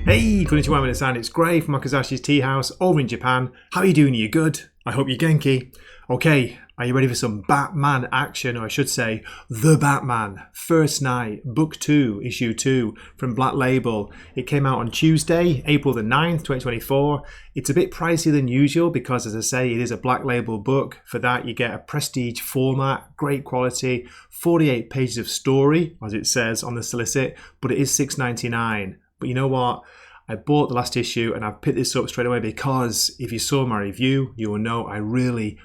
Hey, konnichiwa minasan, it's Gray from Wakizashi's Teahouse over in Japan. How are you doing? Are you good? I hope you're genki. Okay, are you ready for some Batman action, or I should say, The Batman, First Night, Book 2, Issue 2, from Black Label. It came out on Tuesday, April the 9th, 2024. It's a bit pricier than usual because, as I say, it is a Black Label book. For that, you get a prestige format, great quality, 48 pages of story, as it says on the solicit, but it is $6.99. But you know what? I bought the last issue and I've picked this up straight away because if you saw my review, you will know I really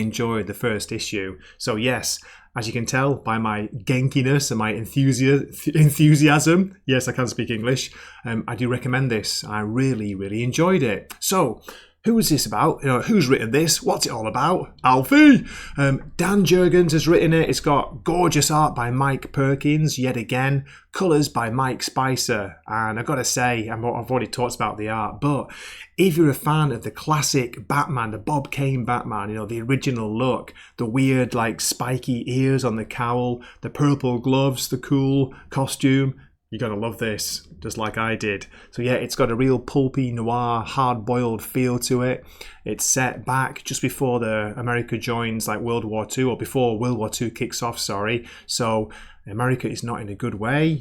enjoyed the first issue. So yes, as you can tell by my genkiness and my enthusiasm, yes, I can speak English, I do recommend this. I really enjoyed it. So, who is this about? Who's written this? What's it all about? Alfie! Dan Jurgens has written it. It's got gorgeous art by Mike Perkins, yet again. Colours by Mike Spicer. And I've got to say, I've already talked about the art, but if you're a fan of the classic Batman, the Bob Kane Batman, the original look, the weird, spiky ears on the cowl, the purple gloves, the cool costume, you're going to love this, just like I did. So yeah, it's got a real pulpy, noir, hard-boiled feel to it. It's set back just before America joins World War II, or before World War II kicks off, sorry. So America is not in a good way.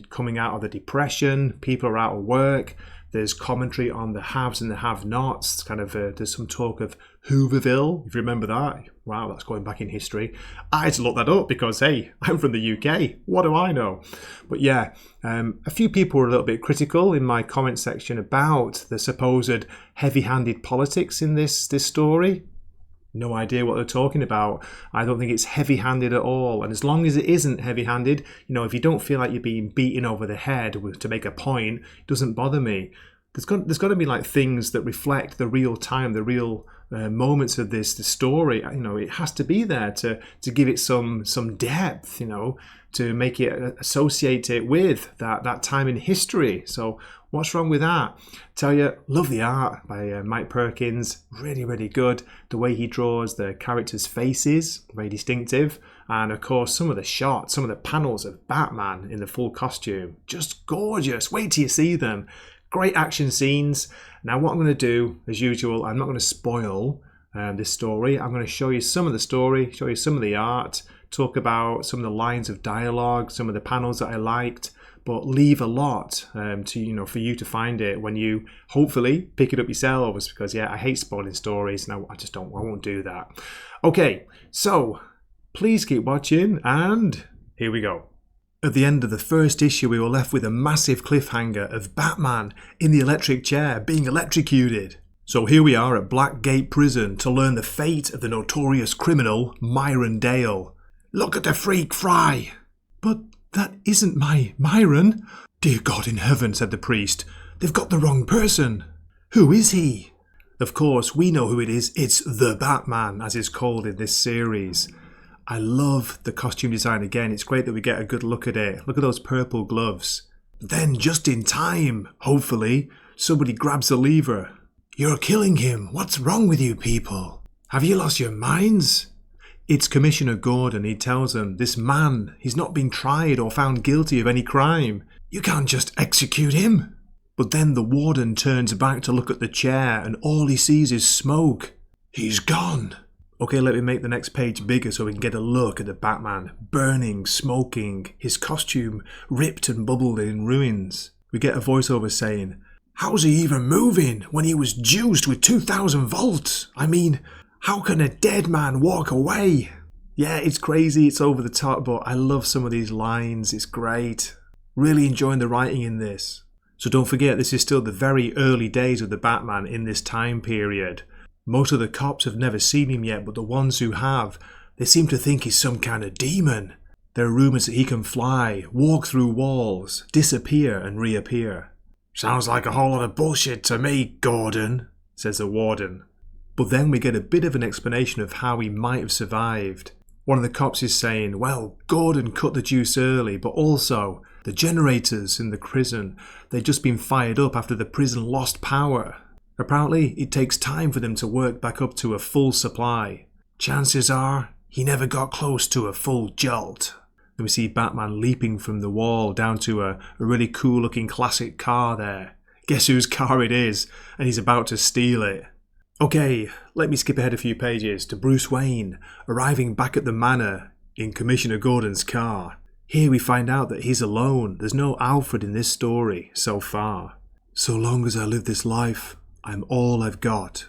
Coming out of the Depression, people are out of work. There's commentary on the haves and the have-nots. There's some talk of Hooverville, if you remember that. Wow, that's going back in history. I had to look that up because, hey, I'm from the UK. What do I know? But yeah, a few people were a little bit critical in my comment section about the supposed heavy-handed politics in this story. No idea what they're talking about. I don't think it's heavy-handed at all. And as long as it isn't heavy-handed, if you don't feel like you're being beaten over the head to make a point, it doesn't bother me. There's got to be things that reflect the real time, the real moments of the story. It has to be there to give it some depth, to make it associate it with that time in history. So what's wrong with that? Tell you, love the art by Mike Perkins. Really good. The way he draws the characters' faces, very distinctive. And of course, some of the shots, some of the panels of Batman in the full costume, just gorgeous. Wait till you see them. Great action scenes. Now what I'm going to do, as usual, I'm not going to spoil this story. I'm going to show you some of the story, show you some of the art, talk about some of the lines of dialogue, some of the panels that I liked, but leave a lot for you to find it when you hopefully pick it up yourselves, because yeah, I hate spoiling stories and I won't do that. Okay, so please keep watching and here we go. At the end of the first issue, we were left with a massive cliffhanger of Batman in the electric chair being electrocuted. So here we are at Blackgate Prison to learn the fate of the notorious criminal Myron Dale. Look at the freak fry! But that isn't my Myron. Dear God in heaven, said the priest. They've got the wrong person. Who is he? Of course, we know who it is. It's the Batman, as is called in this series. I love the costume design again. It's great that we get a good look at it. Look at those purple gloves. Then, just in time, hopefully, somebody grabs a lever. You're killing him. What's wrong with you people? Have you lost your minds? It's Commissioner Gordon. He tells them, this man, he's not been tried or found guilty of any crime. You can't just execute him. But then the warden turns back to look at the chair and all he sees is smoke. He's gone. Okay, let me make the next page bigger so we can get a look at the Batman, burning, smoking, his costume ripped and bubbled in ruins. We get a voiceover saying, how's he even moving when he was juiced with 2,000 volts? I mean, how can a dead man walk away? Yeah, it's crazy, it's over the top, but I love some of these lines, it's great. Really enjoying the writing in this. So don't forget, this is still the very early days of the Batman in this time period. Most of the cops have never seen him yet, but the ones who have, they seem to think he's some kind of demon. There are rumours that he can fly, walk through walls, disappear and reappear. Sounds like a whole lot of bullshit to me, Gordon, says the warden. But then we get a bit of an explanation of how he might have survived. One of the cops is saying, well, Gordon cut the juice early, but also the generators in the prison, they'd just been fired up after the prison lost power. Apparently, it takes time for them to work back up to a full supply. Chances are, he never got close to a full jolt. And we see Batman leaping from the wall down to a really cool looking classic car there. Guess whose car it is, and he's about to steal it. Okay, let me skip ahead a few pages to Bruce Wayne arriving back at the manor in Commissioner Gordon's car. Here we find out that he's alone. There's no Alfred in this story so far. So long as I live this life, I'm all I've got.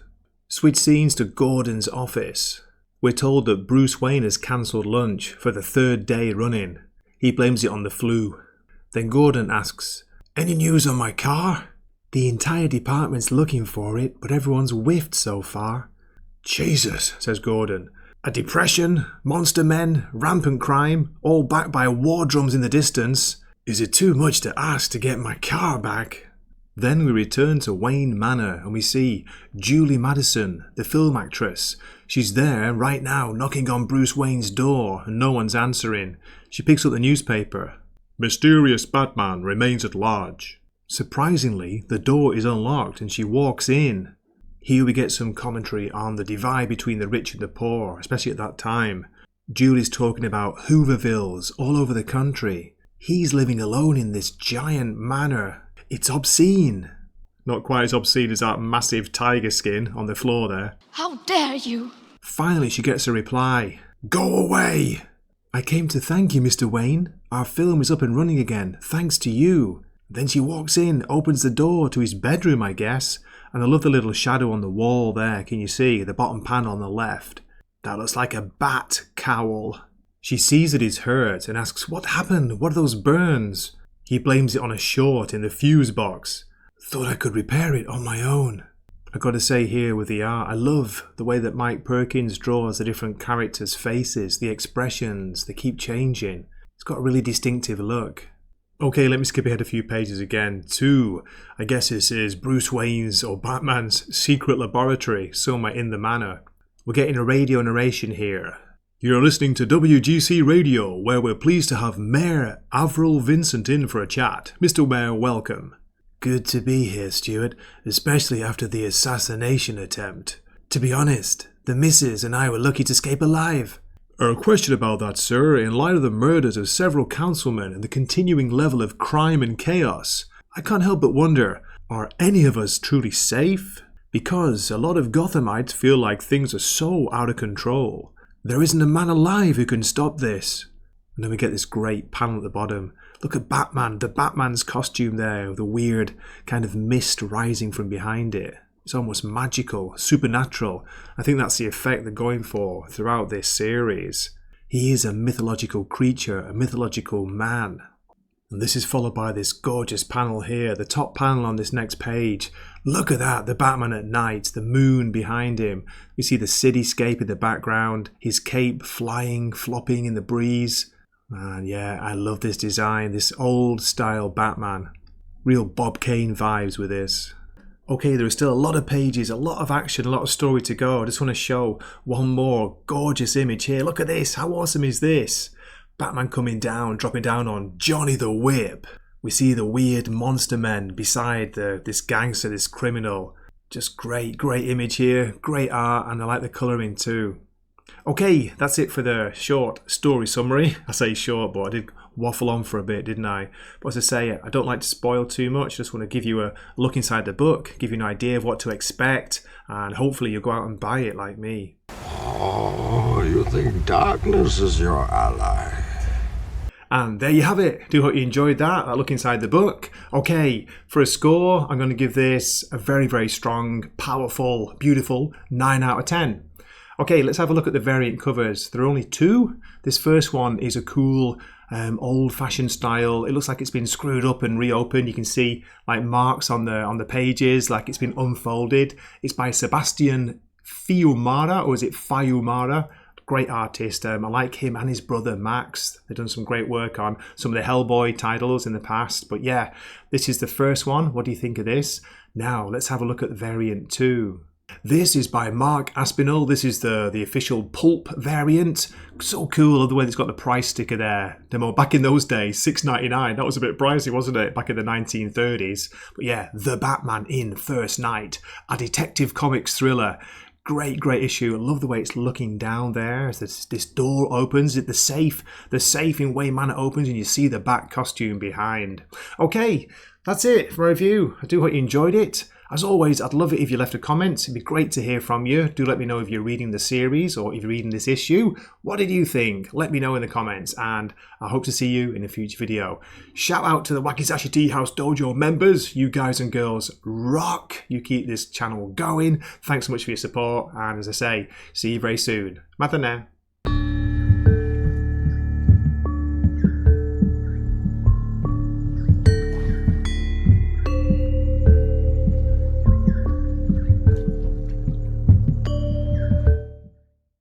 Switch scenes to Gordon's office. We're told that Bruce Wayne has cancelled lunch for the third day running. He blames it on the flu. Then Gordon asks, "Any news on my car?" "The entire department's looking for it, but everyone's whiffed so far." "Jesus," says Gordon. "A depression, monster men, rampant crime, all backed by war drums in the distance. Is it too much to ask to get my car back?" Then we return to Wayne Manor and we see Julie Madison, the film actress. She's there right now knocking on Bruce Wayne's door and no one's answering. She picks up the newspaper. "Mysterious Batman remains at large." Surprisingly, the door is unlocked and she walks in. Here we get some commentary on the divide between the rich and the poor, especially at that time. Julie's talking about Hoovervilles all over the country. He's living alone in this giant manor. It's obscene. Not quite as obscene as that massive tiger skin on the floor there. "How dare you?" Finally she gets a reply. "Go away!" "I came to thank you, Mr. Wayne. Our film is up and running again, thanks to you." Then she walks in, opens the door to his bedroom, I guess. And I love the little shadow on the wall there. Can you see the bottom panel on the left? That looks like a bat cowl. She sees that he's hurt and asks, "What happened? What are those burns?" He blames it on a short in the fuse box. "Thought I could repair it on my own." I got to say here with the art, I love the way that Mike Perkins draws the different characters' faces, the expressions, they keep changing. It's got a really distinctive look. Okay, let me skip ahead a few pages again to, I guess this is Bruce Wayne's or Batman's secret laboratory somewhere in the manor. We're getting a radio narration here. "You're listening to WGC Radio, where we're pleased to have Mayor Avril Vincent in for a chat. Mr. Mayor, welcome." "Good to be here, Stuart, especially after the assassination attempt. To be honest, the missus and I were lucky to escape alive." "A question about that, sir. In light of the murders of several councilmen and the continuing level of crime and chaos, I can't help but wonder, are any of us truly safe? Because a lot of Gothamites feel like things are so out of control. There isn't a man alive who can stop this." And then we get this great panel at the bottom. Look at Batman, the Batman's costume there, with a weird kind of mist rising from behind it. It's almost magical, supernatural. I think that's the effect they're going for throughout this series. He is a mythological creature, a mythological man. And this is followed by this gorgeous panel here, the top panel on this next page. Look at that, the Batman at night, the moon behind him. We see the cityscape in the background, his cape flying, flopping in the breeze. And yeah, I love this design, this old style Batman. Real Bob Kane vibes with this. Okay, there are still a lot of pages, a lot of action, a lot of story to go. I just want to show one more gorgeous image here. Look at this, how awesome is this? Batman coming down, dropping down on Johnny the Whip. We see the weird monster men beside this gangster, this criminal. Just great image here, great art, and I like the colouring too. Okay, that's it for the short story summary. I say short, but I did waffle on for a bit, didn't I? But as I say, I don't like to spoil too much. I just want to give you a look inside the book, give you an idea of what to expect, and hopefully you'll go out and buy it like me. Oh, you think darkness is your ally? And there you have it. Do hope you enjoyed that look inside the book. Okay, for a score, I'm going to give this a very strong, powerful, beautiful 9 out of 10. Okay, let's have a look at the variant covers. There are only 2. This first one is a cool, old-fashioned style. It looks like it's been screwed up and reopened. You can see like marks on the pages, like it's been unfolded. It's by Sebastian Fiumara, or is it Fiumara? Great artist. I like him and his brother Max. They've done some great work on some of the Hellboy titles in the past. But yeah, this is the first one. What do you think of this? Now, let's have a look at variant 2. This is by Mark Aspinall. This is the official pulp variant. So cool. I love the way it's got the price sticker there. Demo back in those days, $6.99. That was a bit pricey, wasn't it? Back in the 1930s. But yeah, The Batman in First Night, a detective comics thriller. great issue. I love the way it's looking down there as this door opens. The safe in Wayne Manor opens and you see the Bat costume behind. Okay, that's it for my review. I do hope you enjoyed it. As always, I'd love it if you left a comment. It'd be great to hear from you. Do let me know if you're reading the series or if you're reading this issue. What did you think? Let me know in the comments, and I hope to see you in a future video. Shout out to the Wakizashi Teahouse Dojo members. You guys and girls rock. You keep this channel going. Thanks so much for your support, and as I say, see you very soon. Mata now.